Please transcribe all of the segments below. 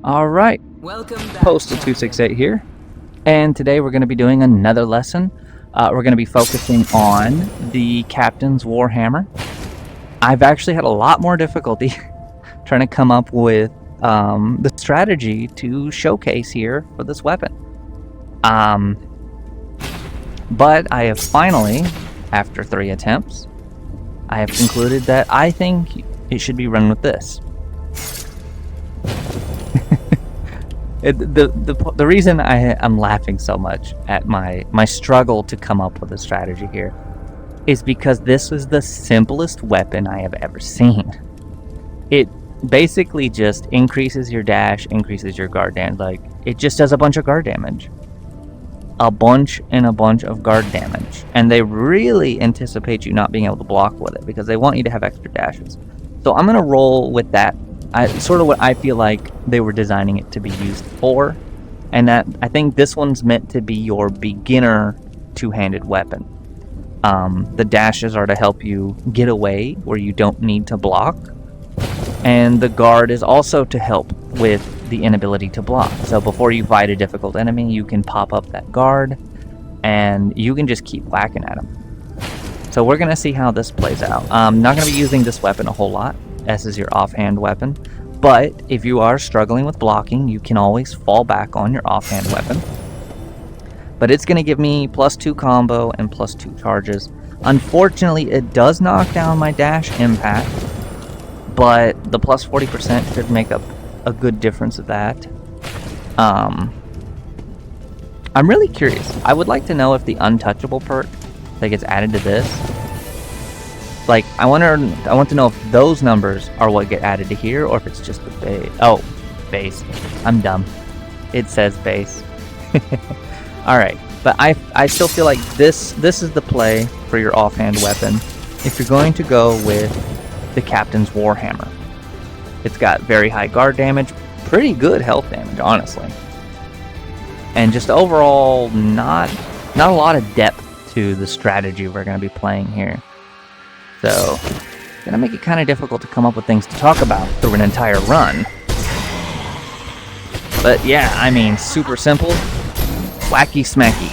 Alright, Welcome back. Postal268 here, and today we're going to be doing another lesson. We're going to be focusing on the Captain's Warhammer. I've actually had a lot more difficulty trying to come up with the strategy to showcase here for this weapon. But I have finally, after 3 attempts, I have concluded that I think it should be run with this. The reason I'm laughing so much at my struggle to come up with a strategy here is because this is the simplest weapon I have ever seen. It basically just increases your dash, increases your guard damage. Like, it just does a bunch of guard damage. A bunch of guard damage. And they really anticipate you not being able to block with it because they want you to have extra dashes. So I'm going to roll with that. Sort of what I feel like they were designing it to be used for, and that I think this one's meant to be your beginner two-handed weapon. The dashes are to help you get away where you don't need to block, and the guard is also to help with the inability to block. So before you fight a difficult enemy, you can pop up that guard, and you can just keep whacking at them. So we're going to see how this plays out. I'm not going to be using this weapon a whole lot. This is your offhand weapon, but if you are struggling with blocking, you can always fall back on your offhand weapon. But it's going to give me +2 combo and +2 charges. Unfortunately, it does knock down my dash impact, but the +40% should make up a good difference of that. I'm really curious. I would like to know if the untouchable perk that gets added to this, like, I want to know if those numbers are what get added to here, or if it's just the base. Oh, base. I'm dumb. It says base. Alright, but I still feel like this is the play for your offhand weapon if you're going to go with the Captain's Warhammer. It's got very high guard damage, pretty good health damage, honestly. And just overall, not a lot of depth to the strategy we're going to be playing here. So, gonna make it kind of difficult to come up with things to talk about through an entire run. But yeah, I mean, super simple, wacky smacky.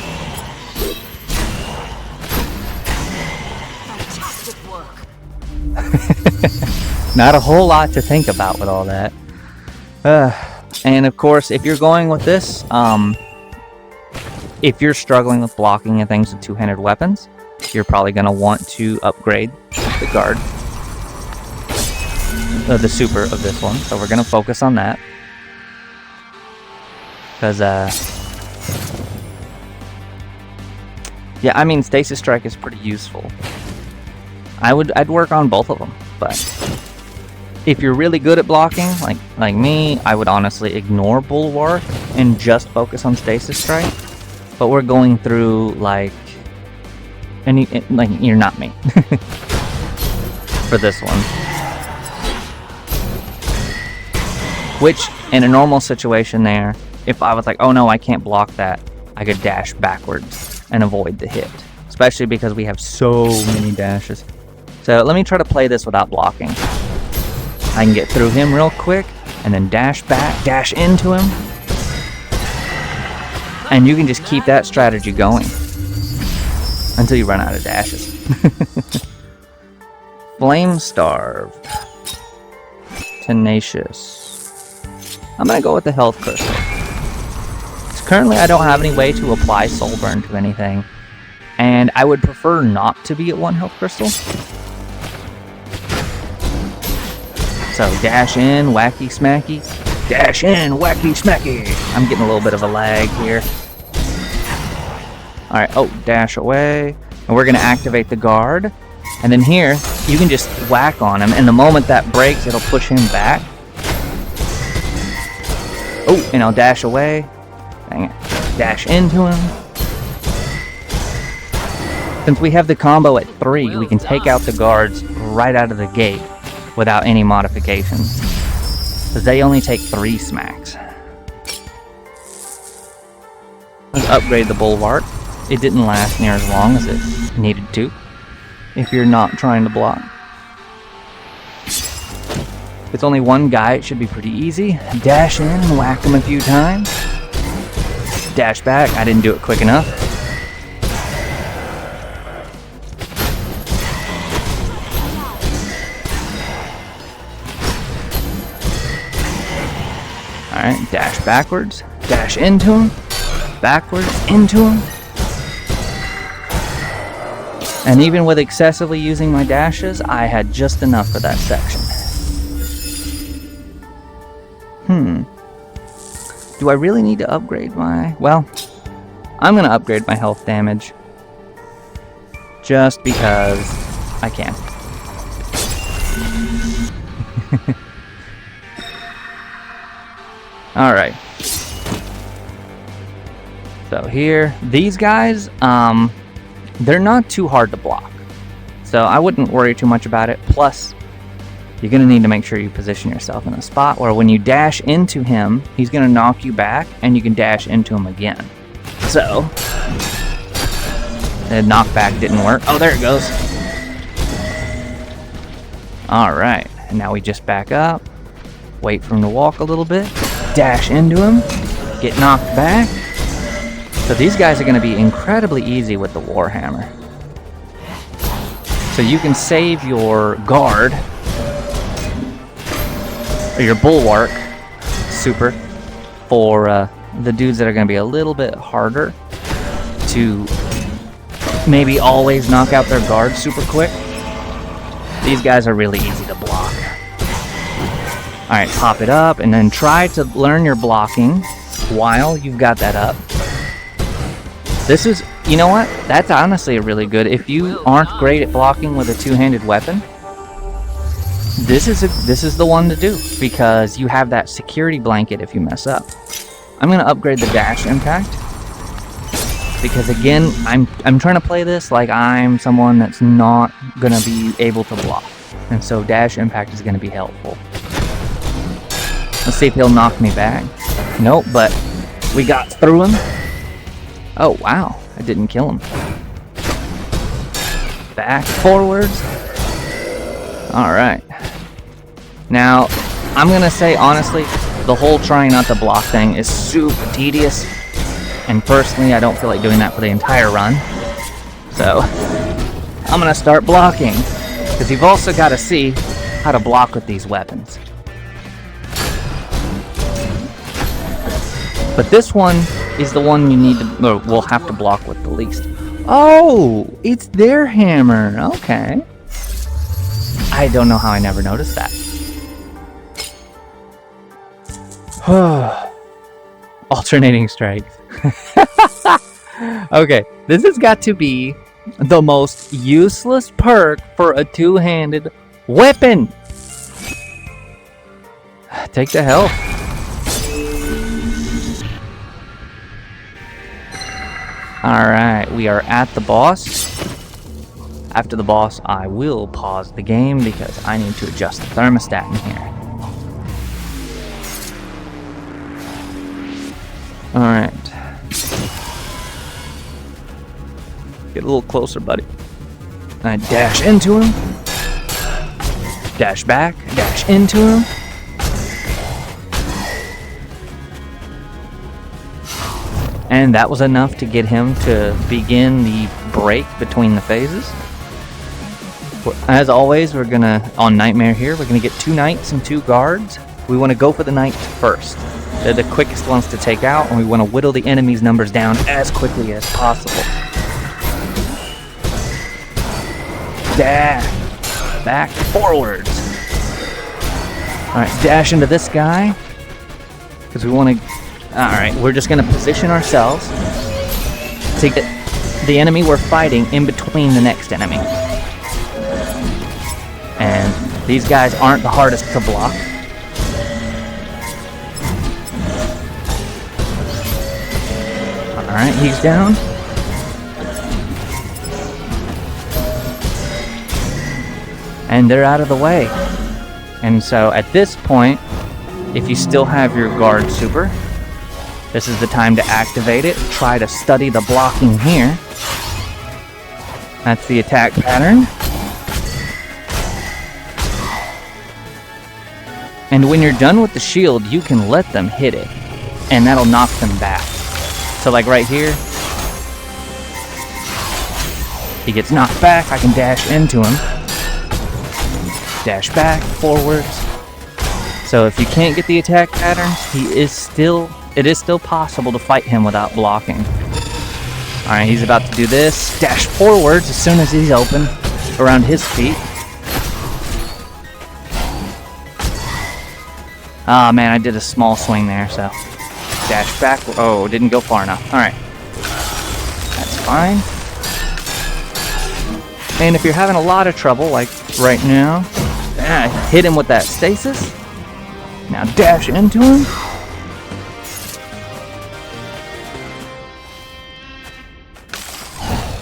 Fantastic work. Not a whole lot to think about with all that. And of course, if you're going with this, if you're struggling with blocking and things with two-handed weapons, you're probably going to want to upgrade the guard, the super of this one. So we're going to focus on that, because yeah, I mean, stasis strike is pretty useful. I'd work on both of them, but if you're really good at blocking, like me, I would honestly ignore bulwark and just focus on stasis strike. But we're going through like you're not me for this one. Which, in a normal situation there, if I was like, oh no, I can't block that, I could dash backwards and avoid the hit. Especially because we have so many dashes. So let me try to play this without blocking. I can get through him real quick, and then dash back, dash into him. And you can just keep that strategy going until you run out of dashes. Flame Starved. Tenacious. I'm going to go with the Health Crystal. Currently, I don't have any way to apply Soul Burn to anything. And I would prefer not to be at 1 Health Crystal. So, dash in, wacky smacky. Dash in, wacky smacky. I'm getting a little bit of a lag here. Alright, oh, dash away. And we're going to activate the guard. And then here, you can just whack on him. And the moment that breaks, it'll push him back. Oh, and I'll dash away. Dang it. Dash into him. Since we have the combo at 3, we can take out the guards right out of the gate without any modifications. Because they only take 3 smacks. Let's upgrade the bulwark. It didn't last near as long as it needed to, if you're not trying to block. With only one guy, it should be pretty easy. Dash in, whack him a few times. Dash back. I didn't do it quick enough. Alright, dash backwards. Dash into him. Backwards, into him. And even with excessively using my dashes, I had just enough for that section. Do I really need to upgrade my... Well, I'm going to upgrade my health damage. Just because I can. Alright. So here, these guys, they're not too hard to block. So I wouldn't worry too much about it. Plus, you're going to need to make sure you position yourself in a spot where when you dash into him, he's going to knock you back and you can dash into him again. So, the knockback didn't work. Oh, there it goes. Alright, and now we just back up, wait for him to walk a little bit, dash into him, get knocked back. So these guys are going to be incredibly easy with the Warhammer. So you can save your guard, or your bulwark, super, for the dudes that are going to be a little bit harder to maybe always knock out their guard super quick. These guys are really easy to block. Alright, pop it up, and then try to learn your blocking while you've got that up. This is, you know what? That's honestly a really good, if you aren't great at blocking with a two-handed weapon, this is the one to do, because you have that security blanket if you mess up. I'm going to upgrade the dash impact, because again, I'm trying to play this like I'm someone that's not going to be able to block, and so dash impact is going to be helpful. Let's see if he'll knock me back. Nope, but we got through him. Oh, wow. I didn't kill him. Back, forwards. Alright. Now, I'm going to say, honestly, the whole trying not to block thing is super tedious. And personally, I don't feel like doing that for the entire run. So, I'm going to start blocking. Because you've also got to see how to block with these weapons. But this one is the one you need to, or will have to block with the least. Oh, it's their hammer. Okay. I don't know how I never noticed that. Alternating strikes. Okay, this has got to be the most useless perk for a two-handed weapon. Take the health. Alright, we are at the boss. After the boss, I will pause the game because I need to adjust the thermostat in here. Alright. Get a little closer, buddy. I dash into him. Dash back. Dash into him. And that was enough to get him to begin the break between the phases. As always, we're gonna, on Nightmare here, we're gonna get 2 knights and 2 guards. We want to go for the knights first. They're the quickest ones to take out, and we want to whittle the enemy's numbers down as quickly as possible. Dash. Back, forwards. Alright, dash into this guy. Because we want to... Alright, we're just going to position ourselves to get the enemy we're fighting in between the next enemy. And these guys aren't the hardest to block. Alright, he's down. And they're out of the way. And so at this point, if you still have your guard super, this is the time to activate it. Try to study the blocking here. That's the attack pattern. And when you're done with the shield, you can let them hit it, and that'll knock them back. So like right here, he gets knocked back, I can dash into him. Dash back, forwards. So if you can't get the attack patterns, it is still possible to fight him without blocking. Alright, he's about to do this. Dash forwards as soon as he's open around his feet. Ah, man, I did a small swing there, so dash back. Oh, didn't go far enough. Alright. That's fine. And if you're having a lot of trouble, like right now, hit him with that stasis. Now dash into him.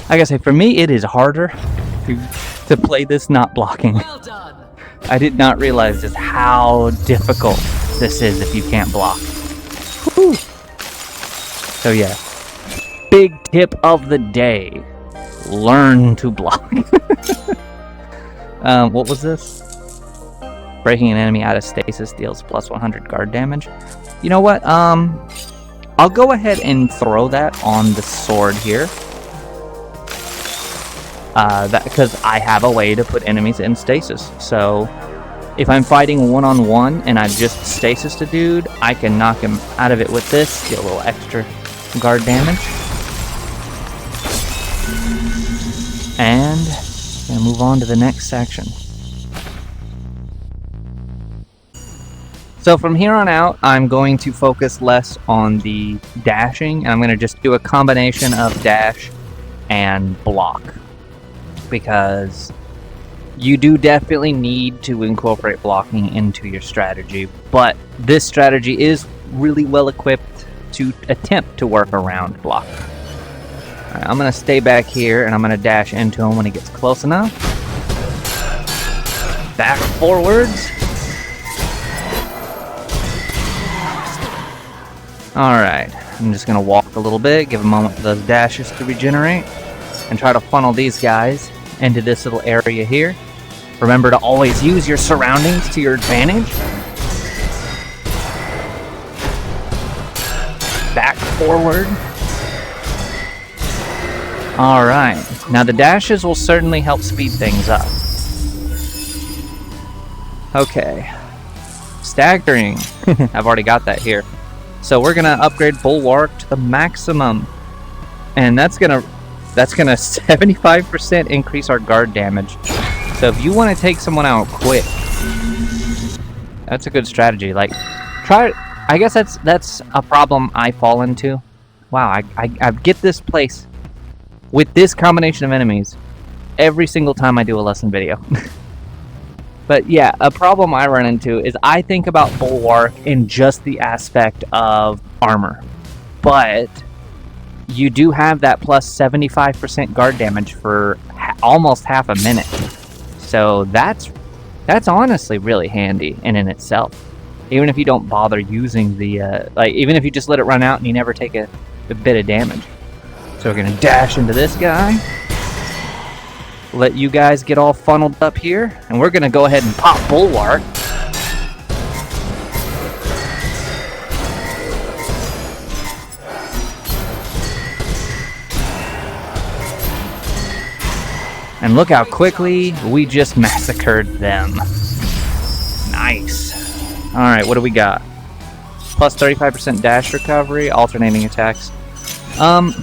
I gotta say, for me, it is harder to play this not blocking. Well done. I did not realize just how difficult this is if you can't block. Woo. So yeah, big tip of the day: learn to block. What was this? Breaking an enemy out of stasis deals plus 100 guard damage. You know what? I'll go ahead and throw that on the sword here. Because I have a way to put enemies in stasis. So if I'm fighting one-on-one and I've just stasis a dude, I can knock him out of it with this, get a little extra guard damage. And gonna move on to the next section. So from here on out, I'm going to focus less on the dashing, and I'm going to just do a combination of dash and block. Because you do definitely need to incorporate blocking into your strategy, but this strategy is really well equipped to attempt to work around blocking. Alright, I'm going to stay back here, and I'm going to dash into him when he gets close enough. Back forwards. Alright, I'm just going to walk a little bit, give a moment for those dashes to regenerate, and try to funnel these guys into this little area here. Remember to always use your surroundings to your advantage. Back forward. Alright, now the dashes will certainly help speed things up. Okay. Staggering. I've already got that here. So we're gonna upgrade Bulwark to the maximum, and that's gonna 75% increase our guard damage. So if you want to take someone out quick, that's a good strategy. Like, try. I guess that's a problem I fall into. Wow, I get this place with this combination of enemies every single time I do a lesson video. But yeah, a problem I run into is I think about Bulwark in just the aspect of armor. But you do have that plus 75% guard damage for almost half a minute. So that's honestly really handy in itself. Even if you don't bother using the, even if you just let it run out and you never take a bit of damage. So we're going to dash into this guy. Let you guys get all funneled up here, and we're going to go ahead and pop Bulwark. And look how quickly we just massacred them. Nice. Alright, what do we got? Plus 35% dash recovery, alternating attacks.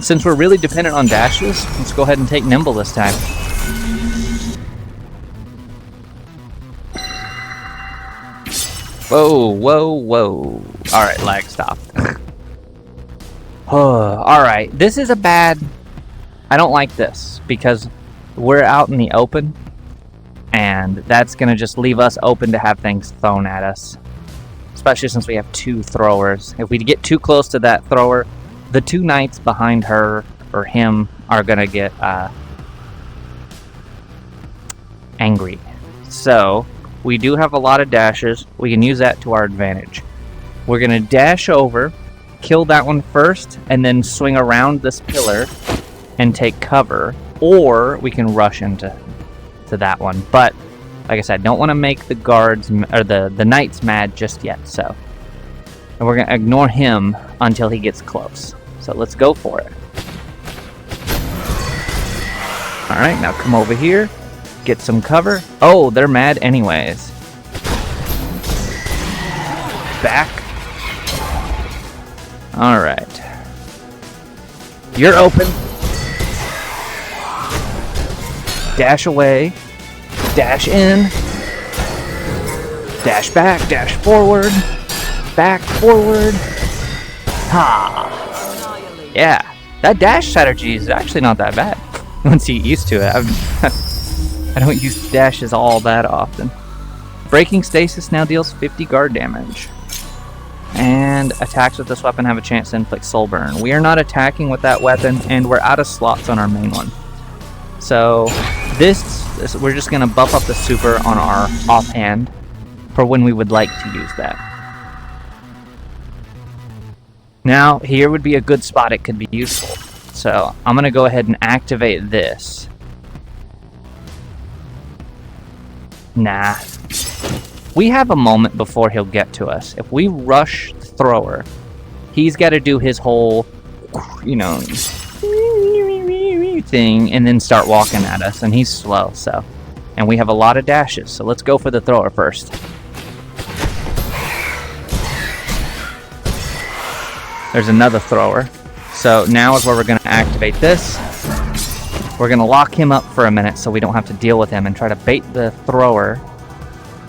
Since we're really dependent on dashes, let's go ahead and take Nimble this time. Whoa, whoa, whoa. Alright, lag stopped. Alright, this is a bad... I don't like this, because we're out in the open, and that's going to just leave us open to have things thrown at us. Especially since we have two throwers. If we get too close to that thrower, the two knights behind her, or him, are going to get angry. So... we do have a lot of dashes. We can use that to our advantage. We're going to dash over, kill that one first, and then swing around this pillar and take cover. Or we can rush into that one. But Like I said, don't want to make the guards or the knights mad just yet. So, and we're gonna ignore him until he gets close. So let's go for it. All right, now come over here, get some cover. Oh, they're mad anyways. Back. All right. You're open. Dash away. Dash in. Dash back. Dash forward. Back, forward. Ha! Yeah, that dash strategy is actually not that bad once you get used to it. I don't use dashes all that often. Breaking stasis now deals 50 guard damage. And attacks with this weapon have a chance to inflict soul burn. We are not attacking with that weapon, and we're out of slots on our main one. So this we're just going to buff up the super on our offhand for when we would like to use that. Now, here would be a good spot it could be useful. So I'm going to go ahead and activate this. Nah. We have a moment before he'll get to us. If we rush the thrower, he's got to do his whole, you know, thing and then start walking at us, and he's slow, so. And we have a lot of dashes, so let's go for the thrower first. There's another thrower. So now is where we're going to activate this. We're going to lock him up for a minute so we don't have to deal with him and try to bait the thrower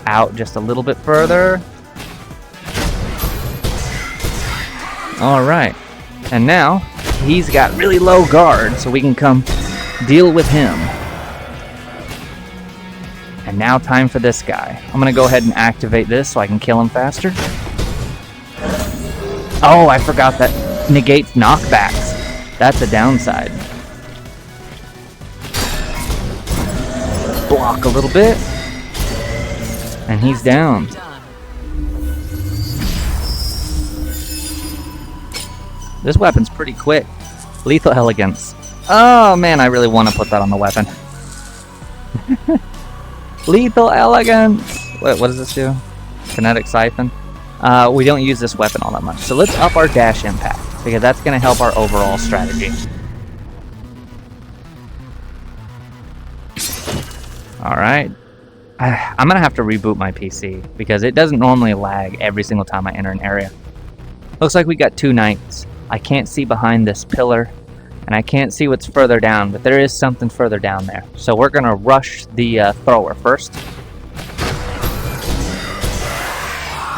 out just a little bit further. Alright. And now he's got really low guard, so we can come deal with him. And now time for this guy. I'm going to go ahead and activate this so I can kill him faster. Oh, I forgot that negates knockbacks. That's a downside. Block a little bit. And he's down. This weapon's pretty quick. Lethal Elegance. Oh man, I really want to put that on the weapon. Lethal Elegance! Wait, what does this do? Kinetic Siphon? We don't use this weapon all that much. So let's up our dash impact, because that's going to help our overall strategy. Alright. I'm going to have to reboot my PC, because it doesn't normally lag every single time I enter an area. Looks like we got two knights. I can't see behind this pillar, and I can't see what's further down, but there is something further down there. So we're going to rush the thrower first.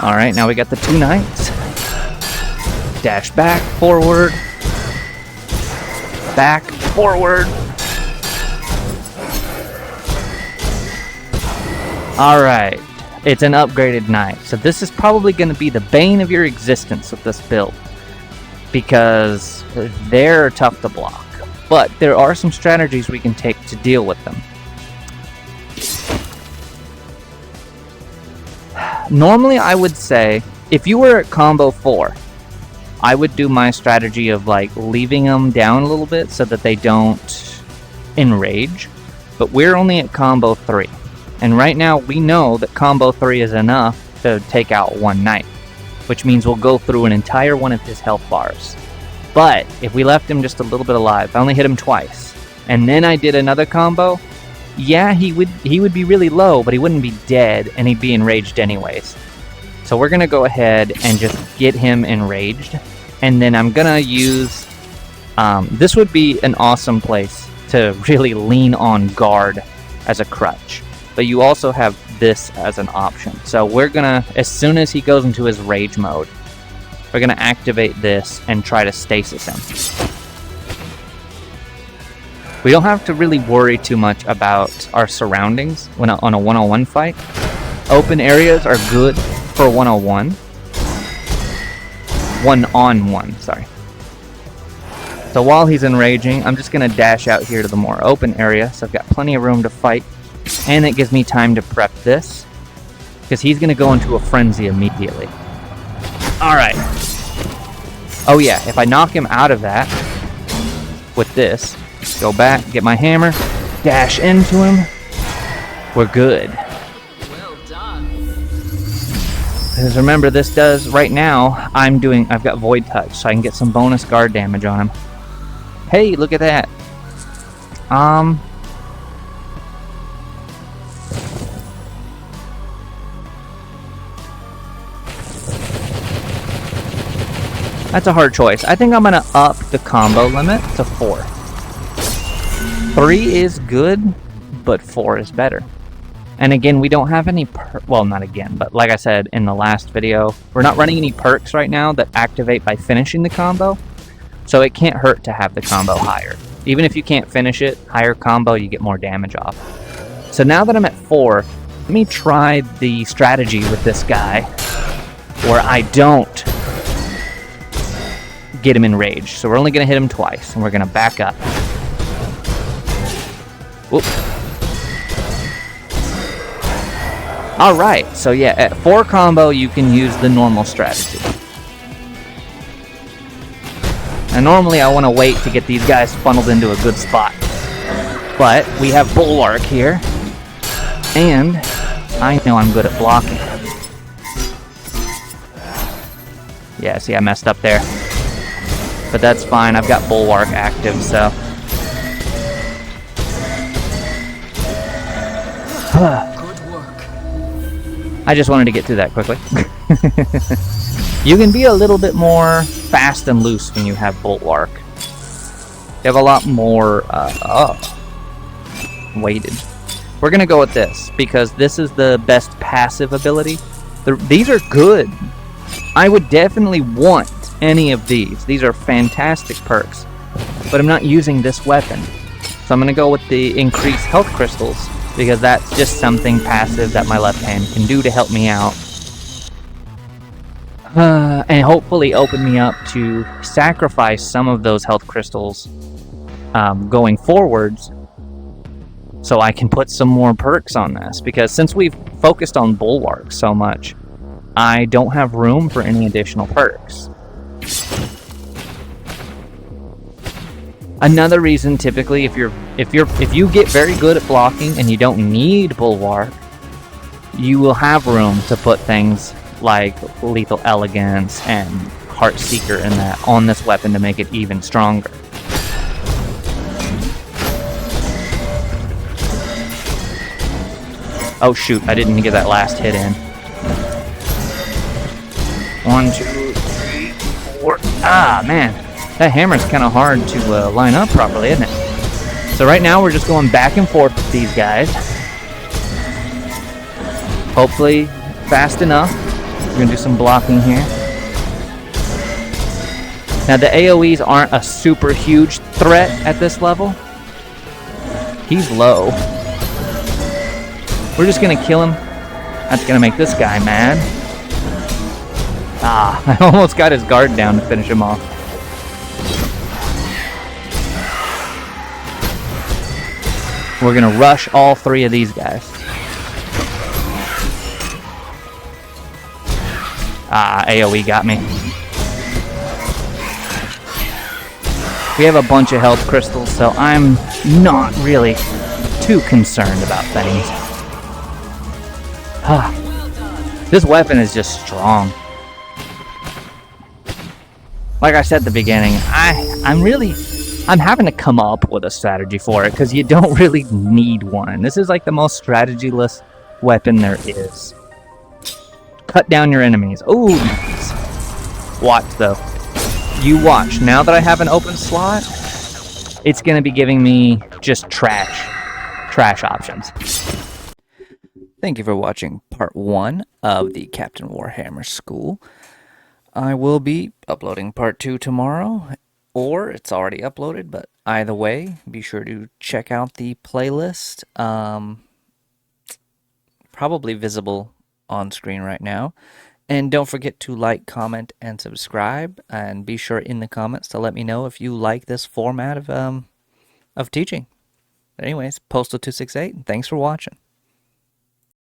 Alright, now we got the two knights. Dash back, forward. Back, forward. Alright, it's an upgraded knight. So this is probably going to be the bane of your existence with this build, because they're tough to block. But there are some strategies we can take to deal with them. Normally I would say, if you were at combo 4, I would do my strategy of like leaving them down a little bit so that they don't enrage. But we're only at combo 3. And right now we know that combo 3 is enough to take out one knight, which means we'll go through an entire one of his health bars. But if we left him just a little bit alive, I only hit him twice, and then I did another combo, yeah, he would be really low, but he wouldn't be dead, and he'd be enraged anyways. So we're gonna go ahead and just get him enraged, and then I'm gonna use this would be an awesome place to really lean on guard as a crutch, but you also have this as an option. So we're gonna, as soon as he goes into his rage mode, we're gonna activate this and try to stasis him. We don't have to really worry too much about our surroundings when on a 1-on-1 fight. Open areas are good for 1-on-1. 1-on-1, sorry. So while he's enraging, I'm just gonna dash out here to the more open area, so I've got plenty of room to fight. And it gives me time to prep this, because he's going to go into a frenzy immediately. Alright. Oh yeah, if I knock him out of that with this, go back, get my hammer, dash into him, we're good. Because remember, this does, right now, I've got Void Touch, so I can get some bonus guard damage on him. Hey, look at that. That's a hard choice. I think I'm going to up the combo limit to 4. 3 is good, but 4 is better. And again, we don't have any well, not again, but like I said in the last video, we're not running any perks right now that activate by finishing the combo. So it can't hurt to have the combo higher. Even if you can't finish it, higher combo, you get more damage off. So now that I'm at 4, let me try the strategy with this guy where I don't get him enraged. So we're only going to hit him twice, and we're going to back up. Whoop. Alright, so yeah, at 4 combo, you can use the normal strategy. And normally I want to wait to get these guys funneled into a good spot. But we have Bulwark here, and I know I'm good at blocking. Yeah, see, I messed up there. But that's fine, I've got Bulwark active, so... I just wanted to get through that quickly. You can be a little bit more fast and loose when you have Bulwark. You have a lot more weighted. We're going to go with this, because this is the best passive ability. These are good. I would definitely want any of these. These are fantastic perks. But I'm not using this weapon. So I'm going to go with the increased health crystals, because that's just something passive that my left hand can do to help me out. And hopefully open me up to sacrifice some of those health crystals going forwards, so I can put some more perks on this. Because since we've focused on Bulwark so much, I don't have room for any additional perks. Another reason, typically, if you get very good at blocking and you don't need Bulwark, you will have room to put things like Lethal Elegance and Heart Seeker in that on this weapon to make it even stronger. Oh shoot, I didn't get that last hit in. 1, 2, 3, 4. Ah, man. That hammer's kind of hard to line up properly, isn't it? So right now we're just going back and forth with these guys. Hopefully fast enough. We're going to do some blocking here. Now the AoEs aren't a super huge threat at this level. He's low. We're just going to kill him. That's going to make this guy mad. Ah, I almost got his guard down to finish him off. We're going to rush all 3 of these guys. Ah, AoE got me. We have a bunch of health crystals, so I'm not really too concerned about things. This weapon is just strong. Like I said at the beginning, I'm having to come up with a strategy for it, because you don't really need one. This is like the most strategyless weapon there is. Cut down your enemies. Oh, nice. Watch, though. You watch. Now that I have an open slot, it's going to be giving me just trash options. Thank you for watching part 1 of the Captain Warhammer School. I will be uploading part 2 tomorrow, or it's already uploaded, but either way, be sure to check out the playlist. Probably visible on screen right now. And don't forget to like, comment, and subscribe, and be sure in the comments to let me know if you like this format of teaching. But anyways, Postal268, thanks for watching.